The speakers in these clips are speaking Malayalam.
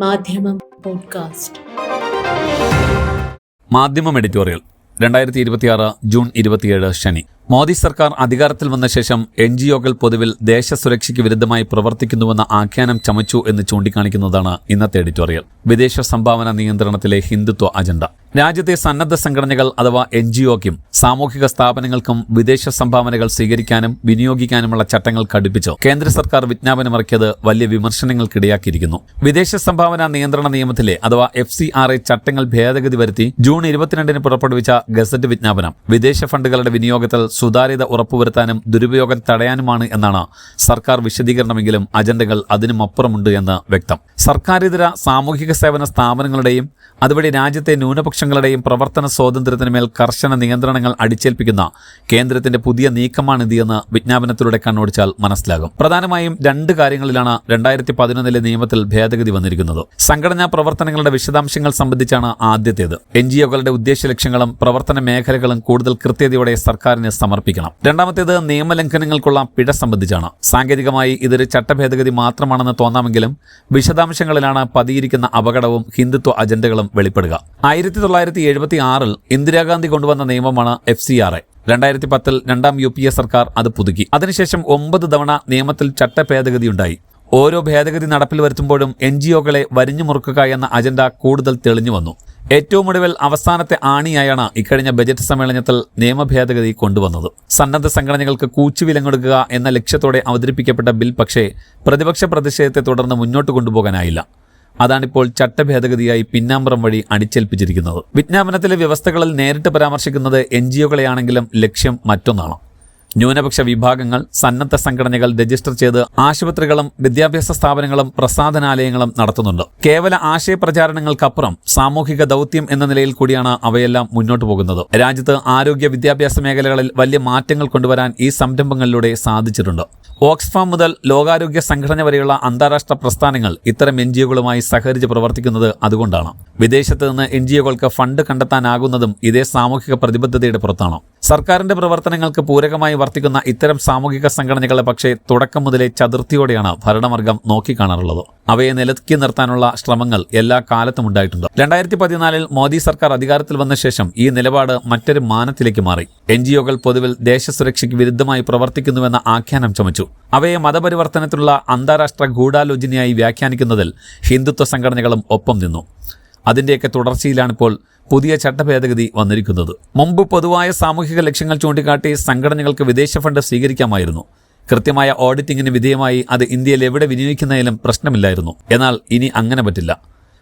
മാധ്യമം പോഡ്കാസ്റ്റ്. മാധ്യമം എഡിറ്റോറിയൽ 2026 ജൂൺ 27 ശനി. മോദി സർക്കാർ അധികാരത്തിൽ വന്ന ശേഷം NGOകൾ പൊതുവിൽ ദേശസുരക്ഷയ്ക്ക് വിരുദ്ധമായി പ്രവർത്തിക്കുന്നുവെന്ന ആഖ്യാനം ചമച്ചു എന്ന് ചൂണ്ടിക്കാണിക്കുന്നതാണ് ഇന്നത്തെ എഡിറ്റോറിയൽ. വിദേശ സംഭാവന നിയന്ത്രണത്തിലെ ഹിന്ദുത്വ അജണ്ട. രാജ്യത്തെ സന്നദ്ധ സംഘടനകൾ അഥവാ NGOയ്ക്കും സാമൂഹിക സ്ഥാപനങ്ങൾക്കും വിദേശ സംഭാവനകൾ സ്വീകരിക്കാനും വിനിയോഗിക്കാനുമുള്ള ചട്ടങ്ങൾ കടുപ്പിച്ചു കേന്ദ്ര സർക്കാർ വിജ്ഞാപനമിറക്കിയത് വലിയ വിമർശനങ്ങൾക്കിടയാക്കിയിരിക്കുന്നു. വിദേശ സംഭാവന നിയന്ത്രണ നിയമത്തിലെ അഥവാ FCRA ചട്ടങ്ങൾ ഭേദഗതി വരുത്തി ജൂൺ 22 പുറപ്പെടുവിച്ച ഗസറ്റ് വിജ്ഞാപനം വിദേശ ഫണ്ടുകളുടെ വിനിയോഗത്തിൽ സുതാര്യത ഉറപ്പുവരുത്താനും ദുരുപയോഗം തടയാനുമാണ് എന്നാണ് സർക്കാർ വിശദീകരണമെങ്കിലും അജണ്ടകൾ അതിനുമപ്പുറമുണ്ട് എന്ന് വ്യക്തം. സർക്കാരിതര സാമൂഹിക സേവന സ്ഥാപനങ്ങളുടെയും അതുവഴി രാജ്യത്തെ ന്യൂനപക്ഷങ്ങളുടെയും പ്രവർത്തന സ്വാതന്ത്ര്യത്തിനുമേൽ കർശന നിയന്ത്രണങ്ങൾ അടിച്ചേൽപ്പിക്കുന്ന കേന്ദ്രത്തിന്റെ പുതിയ നീക്കമാണിത് എന്ന് വിജ്ഞാപനത്തിലൂടെ കണ്ണോടിച്ചാൽ മനസ്സിലാകും. പ്രധാനമായും രണ്ട് കാര്യങ്ങളിലാണ് 2011 നിയമത്തിൽ ഭേദഗതി വന്നിരിക്കുന്നത്. സംഘടനാ പ്രവർത്തനങ്ങളുടെ വിശദാംശങ്ങൾ സംബന്ധിച്ചാണ് ആദ്യത്തേത്. NGOകളുടെ ഉദ്ദേശ ലക്ഷ്യങ്ങളും പ്രവർത്തന മേഖലകളും കൂടുതൽ കൃത്യതയോടെ സർക്കാരിന് സമർപ്പിക്കണം. രണ്ടാമത്തേത് നിയമലംഘനങ്ങൾക്കുള്ള പിഴ സംബന്ധിച്ചാണ്. സാങ്കേതികമായി ഇതൊരു ചട്ടഭേദഗതി മാത്രമാണെന്ന് തോന്നാമെങ്കിലും വിശദാംശങ്ങളിലാണ് പതിയിരിക്കുന്ന അപകടവും ഹിന്ദുത്വ അജണ്ടകളും വെളിപ്പെടുക. 1976 ഇന്ദിരാഗാന്ധി കൊണ്ടുവന്ന നിയമമാണ് FCRA. 2010 രണ്ടാം UPA സർക്കാർ അത് പുതുക്കി. അതിനുശേഷം 9 തവണ നിയമത്തിൽ ചട്ടഭേദഗതിയുണ്ടായി. ഓരോ ഭേദഗതി നടപ്പിൽ വരുത്തുമ്പോഴും NGOകളെ വരിഞ്ഞുമുറുക്കുക എന്ന അജണ്ട കൂടുതൽ തെളിഞ്ഞു വന്നു. ഏറ്റവും ഒടുവിൽ അവസാനത്തെ ആണിയായാണ് ഇക്കഴിഞ്ഞ ബജറ്റ് സമ്മേളനത്തിൽ നിയമഭേദഗതി കൊണ്ടുവന്നത്. സന്നദ്ധ സംഘടനകൾക്ക് കൂച്ചുവിലങ്ങൊടുക്കുക എന്ന ലക്ഷ്യത്തോടെ അവതരിപ്പിക്കപ്പെട്ട ബിൽ പക്ഷേ പ്രതിപക്ഷ പ്രതിഷേധത്തെ തുടർന്ന് മുന്നോട്ട് കൊണ്ടുപോകാനായില്ല. അതാണിപ്പോൾ ചട്ടഭേദഗതിയായി പിന്നാമ്പുറം വഴി അടിച്ചേൽപ്പിച്ചിരിക്കുന്നത്. വിജ്ഞാപനത്തിലെ വ്യവസ്ഥകളിൽ നേരിട്ട് പരാമർശിക്കുന്നത് NGOകളെയാണെങ്കിലും ലക്ഷ്യം മറ്റൊന്നാണ്. ന്യൂനപക്ഷ വിഭാഗങ്ങൾ, സന്നദ്ധ സംഘടനകൾ രജിസ്റ്റർ ചെയ്ത് ആശുപത്രികളും വിദ്യാഭ്യാസ സ്ഥാപനങ്ങളും പ്രസാധനാലയങ്ങളും നടത്തുന്നുണ്ട്. കേവല ആശയപ്രചാരണങ്ങൾക്കപ്പുറം സാമൂഹിക ദൗത്യം എന്ന നിലയിൽ കൂടിയാണ് അവയെല്ലാം മുന്നോട്ടു പോകുന്നത്. രാജ്യത്ത് ആരോഗ്യ വിദ്യാഭ്യാസ മേഖലകളിൽ വലിയ മാറ്റങ്ങൾ കൊണ്ടുവരാൻ ഈ സംരംഭങ്ങളിലൂടെ സാധിച്ചിട്ടുണ്ട്. ഓക്സ്ഫാം മുതൽ ലോകാരോഗ്യ സംഘടന വരെയുള്ള അന്താരാഷ്ട്ര പ്രസ്ഥാനങ്ങൾ ഇത്തരം NGOകളുമായി സഹകരിച്ച് പ്രവർത്തിക്കുന്നത് അതുകൊണ്ടാണ്. വിദേശത്ത് നിന്ന് NGOകൾക്ക് ഫണ്ട് കണ്ടെത്താനാകുന്നതും ഇതേ സാമൂഹിക പ്രതിബദ്ധതയുടെ പുറത്താണ്. സർക്കാരിന്റെ പ്രവർത്തനങ്ങൾക്ക് പൂരകമായി വർത്തിക്കുന്ന ഇത്തരം സാമൂഹിക സംഘടനകളെ പക്ഷേ തുടക്കം മുതലേ ചതുർത്ഥിയോടെയാണ് ഭരണവർഗം നോക്കിക്കാണാറുള്ളത്. അവയെ നിലക്കി നിർത്താനുള്ള ശ്രമങ്ങൾ എല്ലാ കാലത്തും ഉണ്ടായിട്ടുണ്ട്. 2014 മോദി സർക്കാർ അധികാരത്തിൽ വന്ന ശേഷം ഈ നിലപാട് മറ്റൊരു മാനത്തിലേക്ക് മാറി. NGOകൾ പൊതുവിൽ ദേശസുരക്ഷയ്ക്ക് വിരുദ്ധമായി പ്രവർത്തിക്കുന്നുവെന്ന ആഖ്യാനം ചമച്ചു. അവയെ മതപരിവർത്തനത്തിലുള്ള അന്താരാഷ്ട്ര ഗൂഢാലോചനയായി വ്യാഖ്യാനിക്കുന്നതിൽ ഹിന്ദുത്വ സംഘടനകളും ഒപ്പം നിന്നു. അതിന്റെയൊക്കെ തുടർച്ചയിലാണിപ്പോൾ പുതിയ ചട്ടഭേദഗതി വന്നിരിക്കുന്നത്. മുമ്പ് പൊതുവായ സാമൂഹിക ലക്ഷ്യങ്ങൾ ചൂണ്ടിക്കാട്ടി സംഘടനകൾക്ക് വിദേശ ഫണ്ട് സ്വീകരിക്കാമായിരുന്നു. കൃത്യമായ ഓഡിറ്റിങ്ങിന് വിധേയമായി അത് ഇന്ത്യയിൽ എവിടെ വിനിയോഗിക്കുന്നതിലും പ്രശ്നമില്ലായിരുന്നു. എന്നാൽ ഇനി അങ്ങനെ പറ്റില്ല.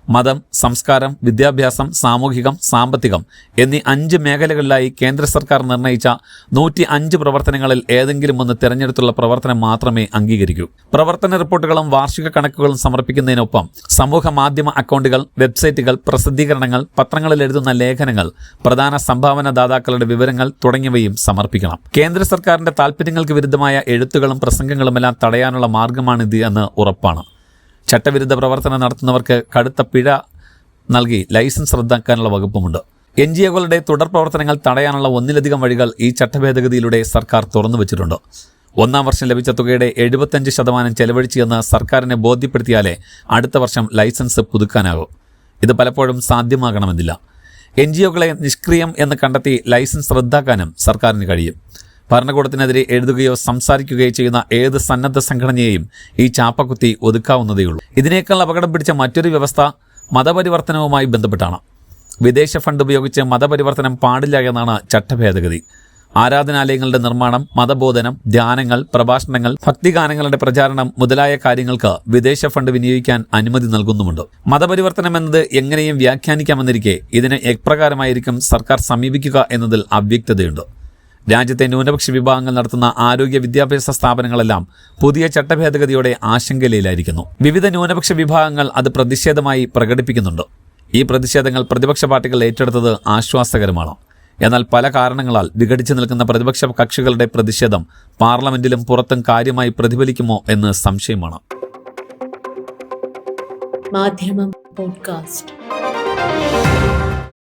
മതം, സംസ്കാരം, വിദ്യാഭ്യാസം, സാമൂഹികം, സാമ്പത്തികം എന്നീ 5 മേഖലകളിലായി കേന്ദ്ര സർക്കാർ നിർണയിച്ച 105 പ്രവർത്തനങ്ങളിൽ ഏതെങ്കിലും ഒന്ന് തിരഞ്ഞെടുത്തുള്ള പ്രവർത്തനം മാത്രമേ അംഗീകരിക്കൂ. പ്രവർത്തന റിപ്പോർട്ടുകളും വാർഷിക കണക്കുകളും സമർപ്പിക്കുന്നതിനൊപ്പം സമൂഹ മാധ്യമ അക്കൗണ്ടുകൾ, വെബ്സൈറ്റുകൾ, പ്രസിദ്ധീകരണങ്ങൾ, പത്രങ്ങളിൽ എഴുതുന്ന ലേഖനങ്ങൾ, പ്രധാന സംഭാവന ദാതാക്കളുടെ വിവരങ്ങൾ തുടങ്ങിയവയും സമർപ്പിക്കണം. കേന്ദ്ര സർക്കാരിന്റെ താൽപ്പര്യങ്ങൾക്ക് വിരുദ്ധമായ എഴുത്തുകളും പ്രസംഗങ്ങളുമെല്ലാം തടയാനുള്ള മാർഗമാണിത് എന്ന് ഉറപ്പാണ്. ചട്ടവിരുദ്ധ പ്രവർത്തനം നടത്തുന്നവർക്ക് കടുത്ത പിഴ നൽകി ലൈസൻസ് റദ്ദാക്കാനുള്ള വകുപ്പുമുണ്ട്. NGOകളുടെ തുടർ പ്രവർത്തനങ്ങൾ തടയാനുള്ള ഒന്നിലധികം വഴികൾ ഈ ചട്ടഭേദഗതിയിലൂടെ സർക്കാർ തുറന്നുവച്ചിട്ടുണ്ട്. 1-ാം വർഷം ലഭിച്ച തുകയുടെ 75% ചെലവഴിച്ചെന്ന് സർക്കാരിനെ ബോധ്യപ്പെടുത്തിയാലേ അടുത്ത വർഷം ലൈസൻസ് പുതുക്കാനാകൂ. ഇത് പലപ്പോഴും സാധ്യമാകണമെന്നില്ല. NGOകളെ നിഷ്ക്രിയം എന്ന് കണ്ടെത്തി ലൈസൻസ് റദ്ദാക്കാനും സർക്കാരിന് കഴിയും. ഭരണകൂടത്തിനെതിരെ എഴുതുകയോ സംസാരിക്കുകയോ ചെയ്യുന്ന ഏത് സന്നദ്ധ സംഘടനയെയും ഈ ചാപ്പക്കുത്തി ഒതുക്കാവുന്നതേയുള്ളൂ. ഇതിനേക്കാൾ അപകടം പിടിച്ച മറ്റൊരു വ്യവസ്ഥ മതപരിവർത്തനവുമായി ബന്ധപ്പെട്ടാണ്. വിദേശ ഫണ്ട് ഉപയോഗിച്ച് മതപരിവർത്തനം പാടില്ല എന്നാണ് ചട്ടഭേദഗതി. ആരാധനാലയങ്ങളുടെ നിർമ്മാണം, മതബോധനം, ധ്യാനങ്ങൾ, പ്രഭാഷണങ്ങൾ, ഭക്തിഗാനങ്ങളുടെ പ്രചാരണം മുതലായ കാര്യങ്ങൾക്ക് വിദേശ ഫണ്ട് വിനിയോഗിക്കാൻ അനുമതി നൽകുന്നുമുണ്ട്. മതപരിവർത്തനം എന്നത് എങ്ങനെയും വ്യാഖ്യാനിക്കാമെന്നിരിക്കെ ഇതിനെ എപ്രകാരമായിരിക്കും സർക്കാർ സമീപിക്കുക എന്നതിൽ അവ്യക്തതയുണ്ട്. രാജ്യത്തെ ന്യൂനപക്ഷ വിഭാഗങ്ങൾ നടത്തുന്ന ആരോഗ്യ വിദ്യാഭ്യാസ സ്ഥാപനങ്ങളെല്ലാം പുതിയ ചട്ടഭേദഗതിയോടെ ആശങ്കയിലായിരിക്കുന്നു. വിവിധ ന്യൂനപക്ഷ വിഭാഗങ്ങൾ അത് പ്രതിഷേധമായി പ്രകടിപ്പിക്കുന്നുണ്ട്. ഈ പ്രതിഷേധങ്ങൾ പ്രതിപക്ഷ പാർട്ടികൾ ഏറ്റെടുത്തത് ആശ്വാസകരമാണ്. എന്നാൽ പല കാരണങ്ങളാൽ വിഘടിച്ചു നിൽക്കുന്ന പ്രതിപക്ഷ കക്ഷികളുടെ പ്രതിഷേധം പാർലമെന്റിലും പുറത്തും കാര്യമായി പ്രതിഫലിക്കുമോ എന്ന് സംശയമാണ്. മാധ്യമം പോഡ്കാസ്റ്റ്.